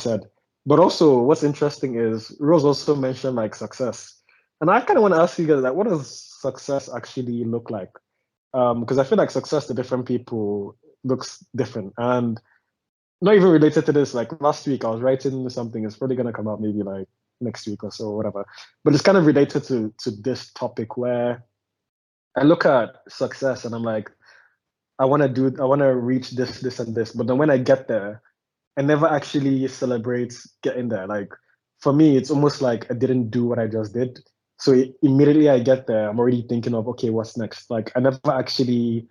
said. But also, what's interesting is Rose also mentioned like success, and I kind of want to ask you guys like, what does success actually look like? Because I feel like success to different people looks different, and not even related to this. Like last week, I was writing something. It's probably gonna come out maybe like next week or so, or whatever. But it's kind of related to this topic where I look at success and I'm like, I want to reach this, and this. But then when I get there, I never actually celebrate getting there. Like for me, it's almost like I didn't do what I just did. So immediately I get there, I'm already thinking of, okay, what's next? Like I never actually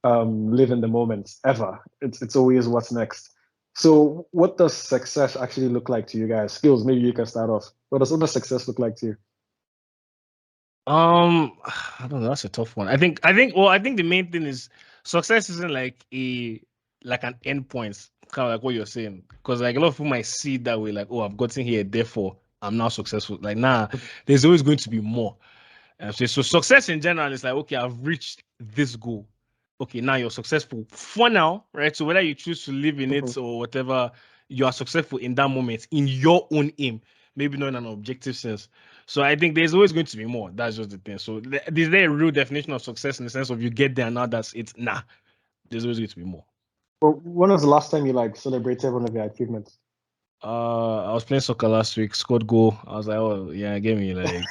live in the moment ever. It's always what's next. So what does success actually look like to you guys? Skills, maybe you can start off. What does success look like to you? I don't know. That's a tough one. Well, I think the main thing is success isn't like an end point, kind of like what you're saying. Because like a lot of people might see it that way, like, oh, I've gotten here, therefore I'm now successful. Like, nah, there's always going to be more. So success in general is like, okay, I've reached this goal. Okay, now you're successful for now, right? So whether you choose to live in it or whatever, you are successful in that moment in your own aim, maybe not in an objective sense. So I think there's always going to be more. That's just the thing. So is there a real definition of success in the sense of you get there and now that's it? Nah, there's always going to be more. Well, when was the last time you like celebrated one of your achievements? I was playing soccer last week, scored goal. I was like, oh yeah, give me like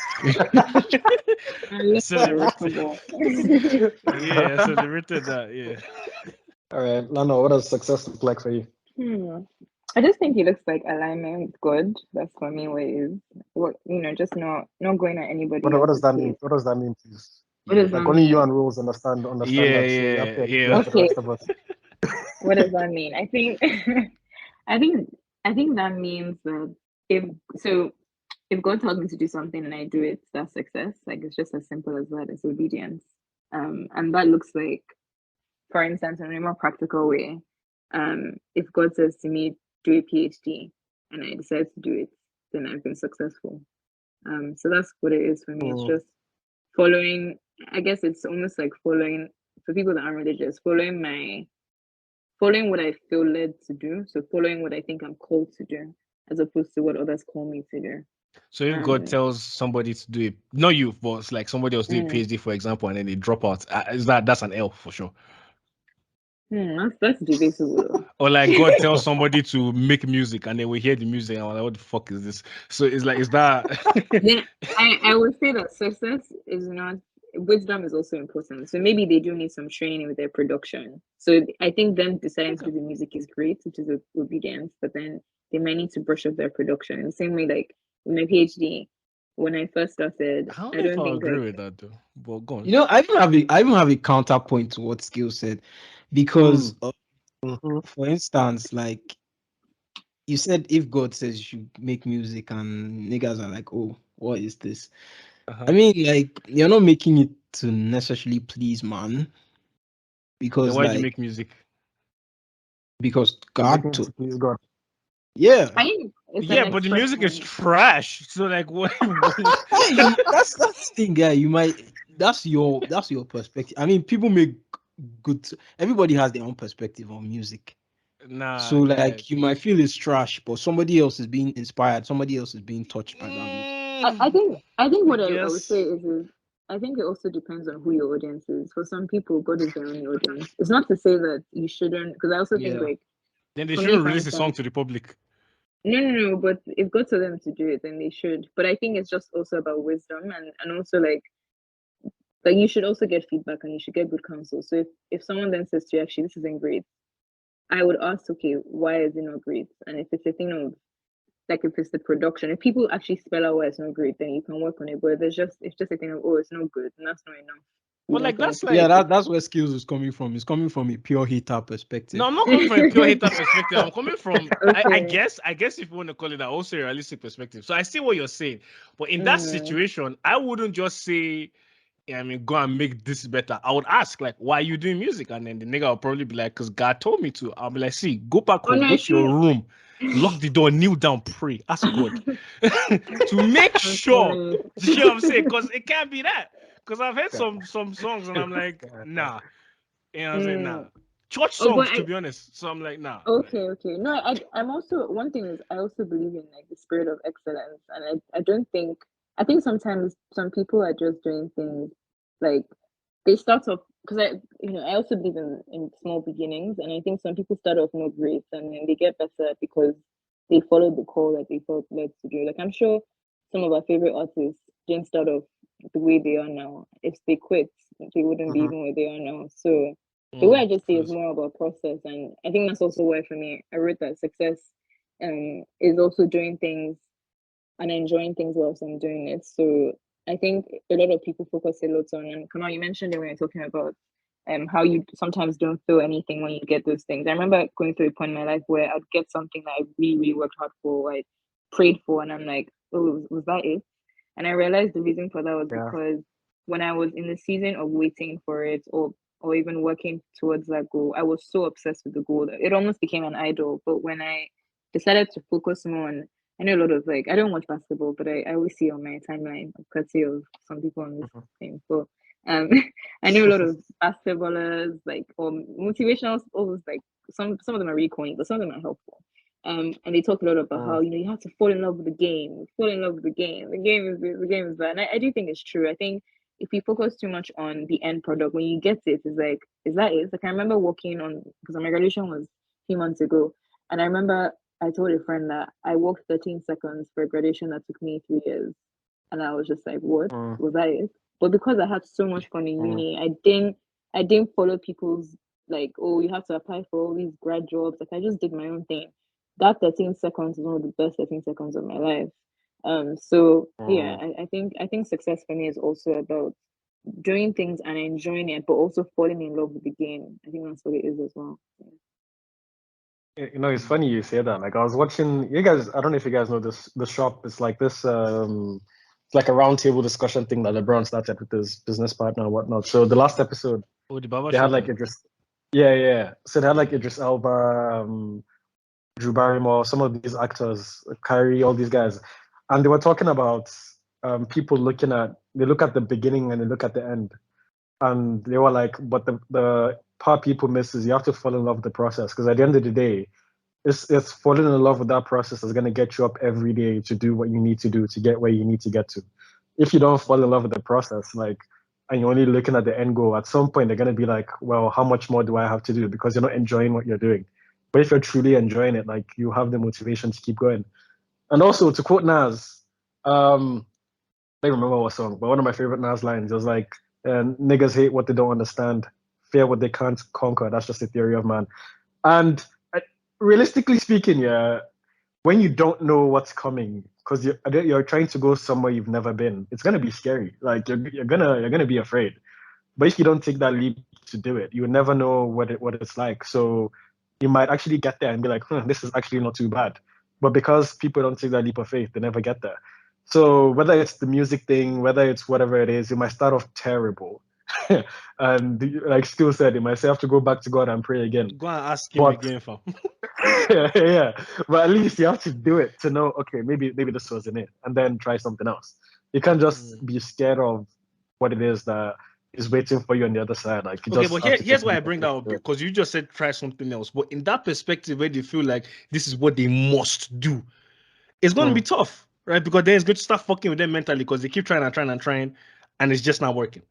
celebrated. Yeah, I celebrated that. Yeah. All right, Lana, what does success look like for you? I just think it looks like alignment with God. That's for me what it is. What just not going at anybody What does else's that mean? pace. What does that mean, please? What does Like that only you mean? and rules understand that. So you have Yeah, to yeah, explain to the yeah. Okay, rest of us. what does that mean? I think I think I think that means that if so if God tells me to do something and I do it, that's success. Like it's just as simple as that. It's obedience. And that looks like, for instance, in a more practical way, if God says to me, do a PhD, and I decide to do it, then I've been successful. So that's what it is for me. It's just following, I guess it's almost like following, for people that aren't religious, following what I feel led to do. So following what I think I'm called to do, as opposed to what others call me to do. So if God tells somebody to do it, not you, but it's like somebody else do a Mm. PhD, for example, and then they drop out, that's an L for sure. That's debatable. Or like God tells somebody to make music and then we hear the music and we're like, what the fuck is this? So it's like, is that Then I would say that success is not, wisdom is also important. So maybe they do need some training with their production. So I think them deciding to do the music is great, which is obedience, but then they might need to brush up their production. In the same way, like with my PhD, when I first started, I don't I know if don't I think agree like with that though. But go on. You know, I even have a counterpoint to what Skill said, because for instance, like you said, if God says you should make music and niggas are like, oh, what is this? I mean, like, you're not making it to necessarily please man, Then because why do you like make music? because I'm God making it told, to please God. yeah. I think it's Yeah, an but the music is expression. trash. So like what that's the thing, guy. You might that's your perspective. I mean, people make good. Everybody has their own perspective on music. Nah, So guy. like you might feel it's trash, but somebody else is being inspired, somebody else is being touched by that music. I think I what I would say guess. is I think it also depends on who your audience is. For some people, God is their only audience. It's not to say that you shouldn't, because I also think Yeah. like Then they for me, shouldn't for release the song instance, to the public. no. But if God told them to do it, then they should. But I think it's just also about wisdom and also like you should also get feedback and you should get good counsel. So if someone then says to you, actually, this isn't great, I would ask, okay, why is it not great? And if it's a thing of like if it's the production, if people actually spell out why it's not great, then you can work on it. But if it's just a thing of, oh, it's not good, and that's not enough. You But want like someone that's to Yeah, like fix it. that's where skills is coming from. It's coming from a pure hater no, perspective. I'm not coming from a pure hater perspective. I'm coming from I Okay. guess if you want to call it that, also a realistic perspective. So I see what you're saying. But in that situation, I wouldn't just say, yeah, I mean, go and make this better. I would ask, like, why are you doing music? And then the nigga will probably be like, because God told me to. I'll be like, see, go back Oh home, no, go I to your think room, lock the door, kneel down, pray, ask God to make sure. okay. You know what I'm saying? Because it can't be that. Because I've heard God. some songs and I'm like, nah. You know what I'm saying? Nah. Mm, church songs, to be honest. So I'm like, nah. Okay. No, I'm also, one thing is I also believe in like the spirit of excellence, and I think sometimes some people are just doing things like they start off, because I also believe in small beginnings, and I think some people start off not great and then they get better because they follow the call that they felt led to do. Like I'm sure some of our favorite artists didn't start off the way they are now. If they quit, they wouldn't be even where they are now. So the way I just see is more about process, and I think that's also why for me I wrote that success is also doing things and enjoying things whilst I'm doing it. So I think a lot of people focus a lot on, and Kamal, you mentioned it when you're talking about how you sometimes don't feel anything when you get those things. I remember going through a point in my life where I'd get something that I really, really worked hard for, I prayed for, and I'm like, oh, was that it? And I realized the reason for that was because when I was in the season of waiting for it, or even working towards that goal, I was so obsessed with the goal that it almost became an idol. But when I decided to focus more on, I know a lot of, like, I don't watch basketball, but I always see on my timeline, courtesy of some people on this thing. So I know a lot of basketballers, like, or motivational, almost like some of them are really corny, but some of them are helpful. And they talk a lot about how, you have to fall in love with the game, fall in love with the game. The game is the game is bad. And I do think it's true. I think if you focus too much on the end product, when you get it, it's like, is that it? Like I remember walking on, because my graduation was a few months ago, and I remember I told a friend that I walked 13 seconds for a graduation that took me 3 years, and I was just like, what? Was that it? But because I had so much fun in uni, I didn't follow people's, like, oh, you have to apply for all these grad jobs. Like I just did my own thing. That 13 seconds is one of the best 13 seconds of my life. So yeah, I think success for me is also about doing things and enjoying it, but also falling in love with the game. I think that's what it is as well. It's funny you say that. Like I was watching you guys. I don't know if you guys know this. The shop. It's like this. It's like a roundtable discussion thing that LeBron started with his business partner and whatnot. So the last episode, they had like Idris. Yeah. So they had like Idris Elba, Drew Barrymore, some of these actors, Kyrie, all these guys, and they were talking about people they look at the beginning and they look at the end, and they were like, but the part people miss is you have to fall in love with the process, because at the end of the day, it's falling in love with that process that's going to get you up every day to do what you need to do to get where you need to get to. If you don't fall in love with the process, like, and you're only looking at the end goal, at some point they're going to be like, well, how much more do I have to do? Because you're not enjoying what you're doing. But if you're truly enjoying it, like, you have the motivation to keep going. And also, to quote Nas, I don't remember what song, but one of my favorite Nas lines was like, niggas hate what they don't understand, fear what they can't conquer. That's just a theory of man. And realistically speaking, yeah, when you don't know what's coming, because you're trying to go somewhere you've never been, it's gonna be scary. Like you're gonna be afraid. But if you don't take that leap to do it, you never know what it's like. So you might actually get there and be like, this is actually not too bad. But because people don't take that leap of faith, they never get there. So whether it's the music thing, whether it's whatever it is, you might start off terrible. And like Skill said, you might say, have to go back to God and pray again. Go and ask him again, fam. yeah. But at least you have to do it to know, okay, maybe this wasn't it, and then try something else. You can't just be scared of what it is that is waiting for you on the other side. Like, okay, but here's why I bring that up, because you just said try something else. But in that perspective, where they feel like this is what they must do, it's going to be tough, right? Because then it's going to start fucking with them mentally, because they keep trying, and it's just not working.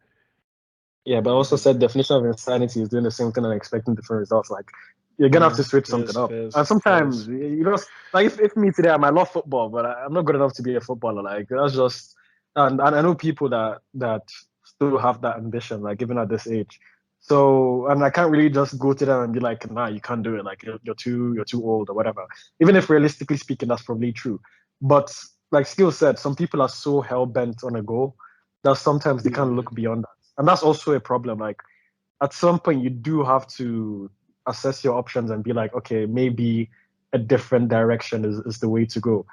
Yeah, but I also said definition of insanity is doing the same thing and expecting different results. Like, you're gonna have to switch something up. And sometimes you know, like if me today, I might love football, but I'm not good enough to be a footballer. Like, that's just, and I know people that still have that ambition, like even at this age. So, and I can't really just go to them and be like, nah, you can't do it. Like, you're too old or whatever. Even if realistically speaking, that's probably true. But like Skill said, some people are so hell bent on a goal that sometimes they can't look beyond that. And that's also a problem. Like, at some point, you do have to assess your options and be like, okay, maybe a different direction is the way to go.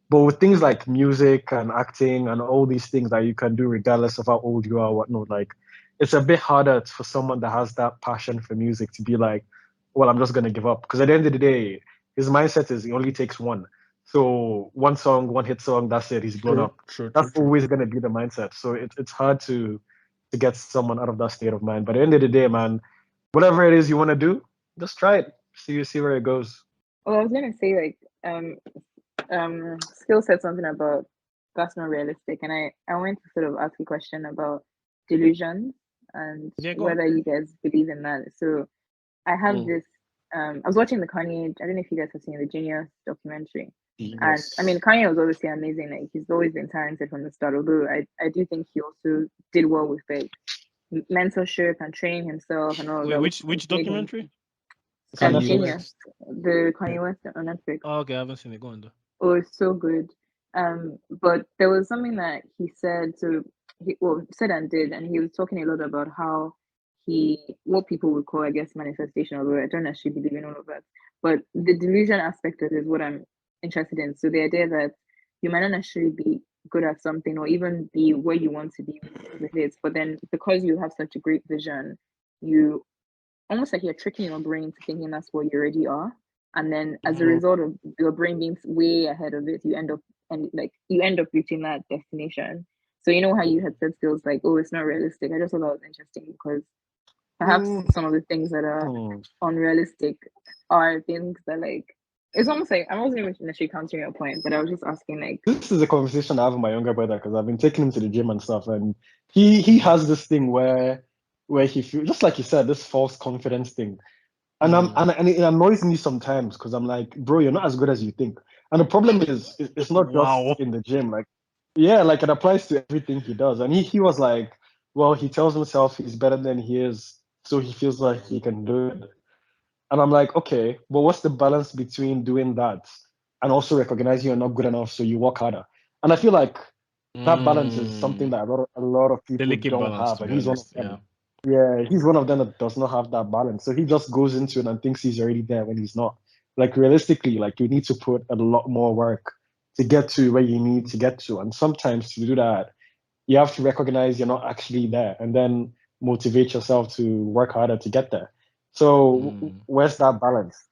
But with things like music and acting and all these things that you can do regardless of how old you are or whatnot, like, it's a bit harder for someone that has that passion for music to be like, well, I'm just going to give up. Because at the end of the day, his mindset is it only takes one. So one song, one hit song, that's it. He's blown up. That's always going to be the mindset. So it's hard to get someone out of that state of mind. But at the end of the day, man, whatever it is you want to do, just try it. See where it goes. Well, I was gonna say like skill said something about that's not realistic, and I wanted to sort of ask a question about delusions and Yeah, go on. whether you guys believe in that. So I have Mm. this. I was watching the Kanye. I don't know if you guys have seen the Genius documentary. And Yes. I mean, Kanye was obviously amazing. Like he's always been talented from the start. Although I do think he also did well with like mentorship and training himself and all of Wait, that. which made him documentary? Kanye Genius, West. the Kanye West on Netflix. Oh, okay, I haven't seen it. Go on though. Oh, it's so good. But there was something that he said. So he said and did, and he was talking a lot about how what people would call, I guess, manifestation. Although I don't actually believe in all of that, but the delusion aspect of it is what I'm interested in. So the idea that you might not necessarily be good at something or even be where you want to be with it, but then because you have such a great vision, you almost like you're tricking your brain to thinking that's what you already are. And then as a result of your brain being way ahead of it, you end up reaching that destination. So you know how you had said skills like, oh, it's not realistic. I just thought that was interesting because perhaps some of the things that are unrealistic are things that like it's almost like I wasn't even necessarily countering your point, but I was just asking like This is a conversation I have with my younger brother because I've been taking him to the gym and stuff, and he has this thing where he feels just like you said, this false confidence thing. And and it annoys me sometimes because I'm like, bro, you're not as good as you think. And the problem is, it's not Wow. just in the gym. Like, yeah, like it applies to everything he does. And he was like, well, he tells himself he's better than he is, so he feels like he can do it. And I'm like, okay, but what's the balance between doing that and also recognizing you're not good enough, so you work harder? And I feel like that balance is something that a lot of people Delicate don't balance, have, to and be he's one of honest. them. Yeah. Yeah, he's one of them that does not have that balance. So he just goes into it and thinks he's already there when he's not. Like realistically, like you need to put a lot more work to get to where you need to get to. And sometimes to do that, you have to recognize you're not actually there and then motivate yourself to work harder to get there. So where's that balance?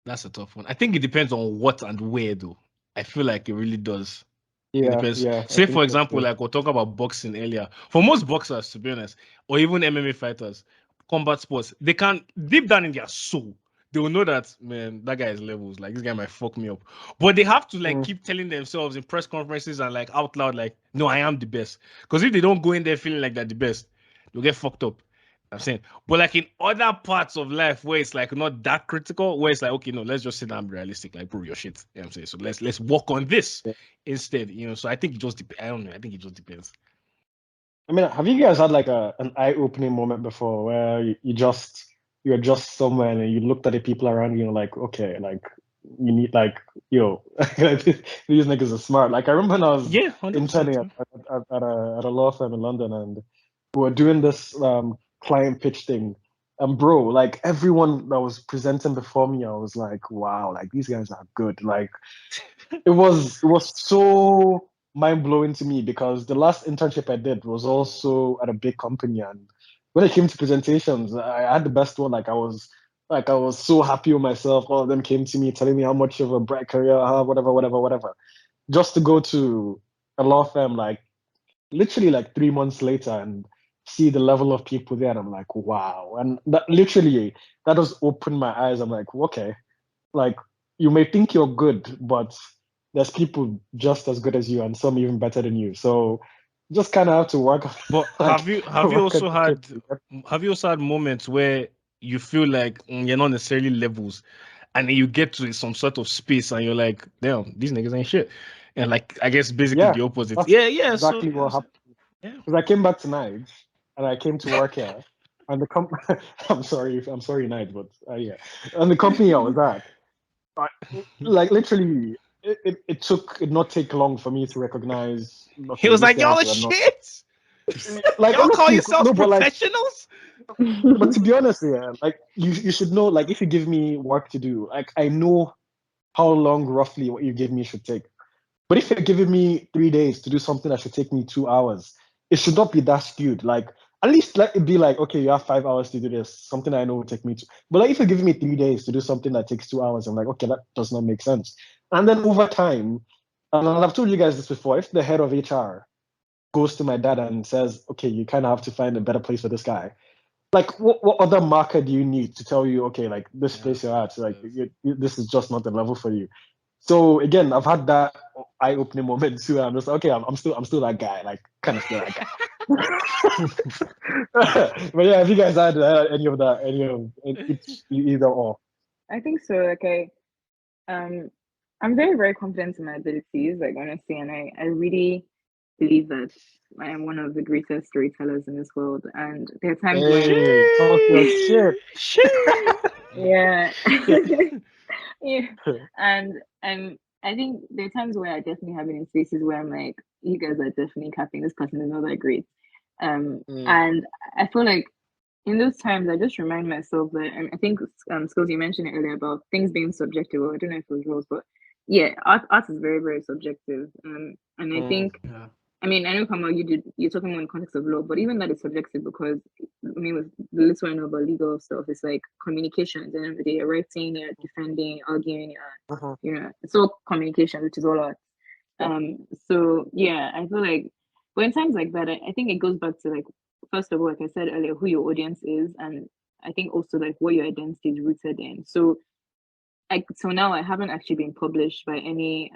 That's a tough one. I think it depends on what and where, though. I feel like it really does. It depends. Yeah. Say, for example, like we're talking about boxing earlier. For most boxers, to be honest, or even MMA fighters, combat sports, they can deep down in their soul, they will know that, man, that guy is levels. Like, this guy might fuck me up. But they have to, like, keep telling themselves in press conferences and, like, out loud, like, no, I am the best. Because if they don't go in there feeling like they're the best, they'll get fucked up. I'm saying, but like in other parts of life where it's like not that critical, where it's like, okay, no, let's just sit down and be realistic, like prove your shit. You know what I'm saying? So let's work on this instead, you know. So I think it just I don't know, I think it just depends. I mean, have you guys had like an eye-opening moment before where you're just somewhere and you looked at the people around you and like, okay, like you need like, yo, these niggas are smart. Like I remember when I was interning at a law firm in London and we were doing this client pitch thing. And bro, like everyone that was presenting before me, I was like, wow, like these guys are good. Like it was so mind blowing to me because the last internship I did was also at a big company, and when it came to presentations, I had the best one. Like I was so happy with myself. All of them came to me telling me how much of a bright career I have, whatever. Just to go to a law firm like literally like 3 months later and see the level of people there, and I'm like, wow. And that literally that just opened my eyes. I'm like, okay, like you may think you're good, but there's people just as good as you and some even better than you. So just kind of have to work. But like, have you also had moments where you feel like you're not necessarily levels, and then you get to some sort of space and you're like, damn, these niggas ain't shit, and like I guess basically the opposite. Yeah, exactly so, what happened. Yeah, because I came back to Nige and I came to work here, and the I'm sorry, Nige, but yeah, and the company I was at, like literally, it took it not take long for me to recognize. He Okay, was these like, y'all guys are are not shit. like Y'all call honestly, yourselves no, but like. professionals? But to be honest, yeah, like you should know, like if you give me work to do, like I know how long roughly what you give me should take. But if you're giving me 3 days to do something that should take me 2 hours, it should not be that skewed. Like at least let it be like, okay, you have 5 hours to do this, something I know will take me two. But like if you're giving me 3 days to do something that takes 2 hours, I'm like, okay, that does not make sense. And then over time, and I've told you guys this before, if the head of HR goes to my dad and says, okay, you kind of have to find a better place for this guy, like what other marker do you need to tell you, okay, like this place you're at, like yes. this is just not the level for you. So again, I've had that eye-opening moment too. I'm just okay. I'm still that guy. Like kind of still that guy. But yeah, have you guys had any of that? It's either or? I think so. Like I'm very, very confident in my abilities, like honestly, and I really believe that I am one of the greatest storytellers in this world. And there are times when, Hey, talk your shit. yeah, yeah, and I think there are times where I definitely have been in spaces where I'm like, you guys are definitely capping. This person is not that great. And I feel like in those times, I just remind myself that, and I think, Skills, you mentioned it earlier about things being subjective. Or I don't know if it was rules, but yeah, art is very, very subjective. And I think, Yeah. I mean, I know, Kamal, you're talking more in context of law, but even that is subjective because, I mean, with the little I know about legal stuff, it's like communication. At the end of the day, you're writing, you're defending, arguing, it's all communication, which is all art. So yeah, I feel like, but in times like that, I think it goes back to like, first of all, like I said earlier, who your audience is, and I think also like what your identity is rooted in. So so now I haven't actually been published by any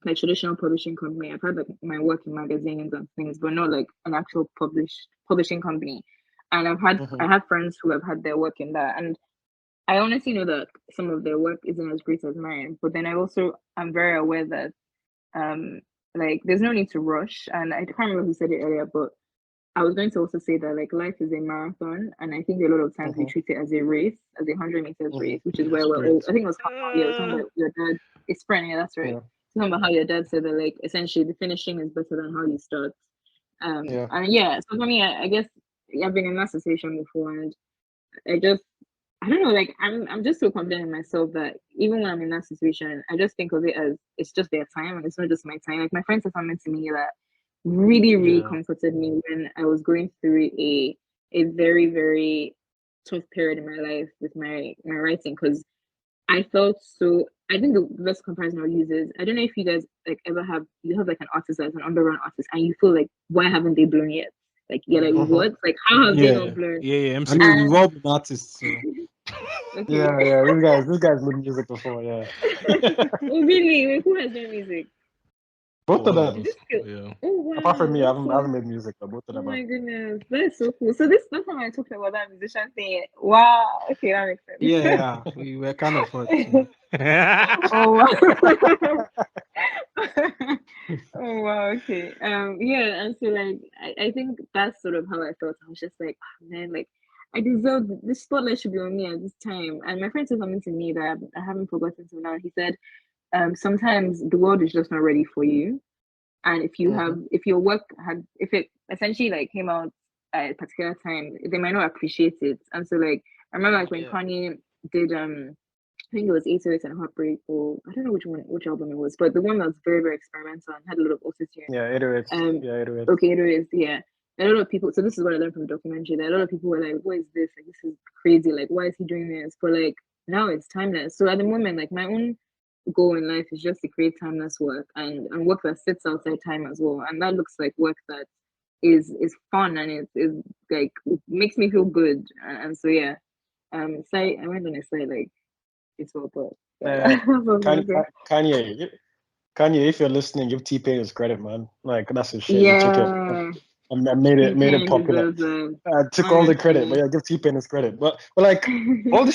like traditional publishing company. I've had like my work in magazines and things, but not like an actual publishing company. And I have friends who have had their work in that, and I honestly know that some of their work isn't as great as mine. But then I'm very aware that like there's no need to rush. And I can't remember who said it earlier, but I was going to also say that like life is a marathon, and I think a lot of times we treat it as a race, as a 100 meters race, which is where we're all. I think it was yeah, we're talking about your dad. It's sprint, yeah, that's right. Talking about how your dad said that like essentially the finishing is better than how you start. And yeah, so for me, I guess I've been in that situation before, and I don't know, like I'm just so confident in myself that even when I'm in that situation, I just think of it as it's just their time and it's not just my time. Like my friend said something to me that really, really comforted me when I was going through a very, very tough period in my life with my writing because I felt so. I think the best comparison I'll use is I don't know if you guys like ever have like an artist as an underground artist and you feel like why haven't they blown yet? Like you're like what? Like how have they not blown? Yeah. I mean, we've all been artists, so. Okay. Yeah. This guy's made music before, yeah. Oh really? Wait, who has done music? Both of them. Yeah. Oh wow. Apart from me, I That's haven't made music, but both of Oh them. my goodness, that's so cool. So this time I talked about that musician thing. Wow. Okay, that makes sense. Yeah, we were kind of hurt. So. Oh wow. Oh wow. Okay. Yeah. And so like I think that's sort of how I felt. I was just like, oh, man, like I deserve this spotlight should be on me at this time. And my friend said something to me that I haven't forgotten till now. He said, sometimes the world is just not ready for you. And if your work if it essentially like came out at a particular time, they might not appreciate it. And so like I remember like when Kanye did I think it was 808 and Heartbreak, or I don't know which album it was, but the one that was very, very experimental and had a lot of auto-tune. Yeah, Aderemi. Okay, Aderemi, yeah. A lot of people, so this is what I learned from the documentary, that a lot of people were like, what is this? Like, this is crazy. Like, why is he doing this? But like, now it's timeless. So at the moment, like, my own goal in life is just to create timeless work and work that sits outside time as well. And that looks like work that is fun and it is like, it makes me feel good. And so, yeah. I went on a side, like, it's all but Kanye, if you're listening, give T-Pain his credit, man. Like that's his shit. He took it yeah. and made it popular. Took all the credit, but yeah, give T-Pain his credit. But like all this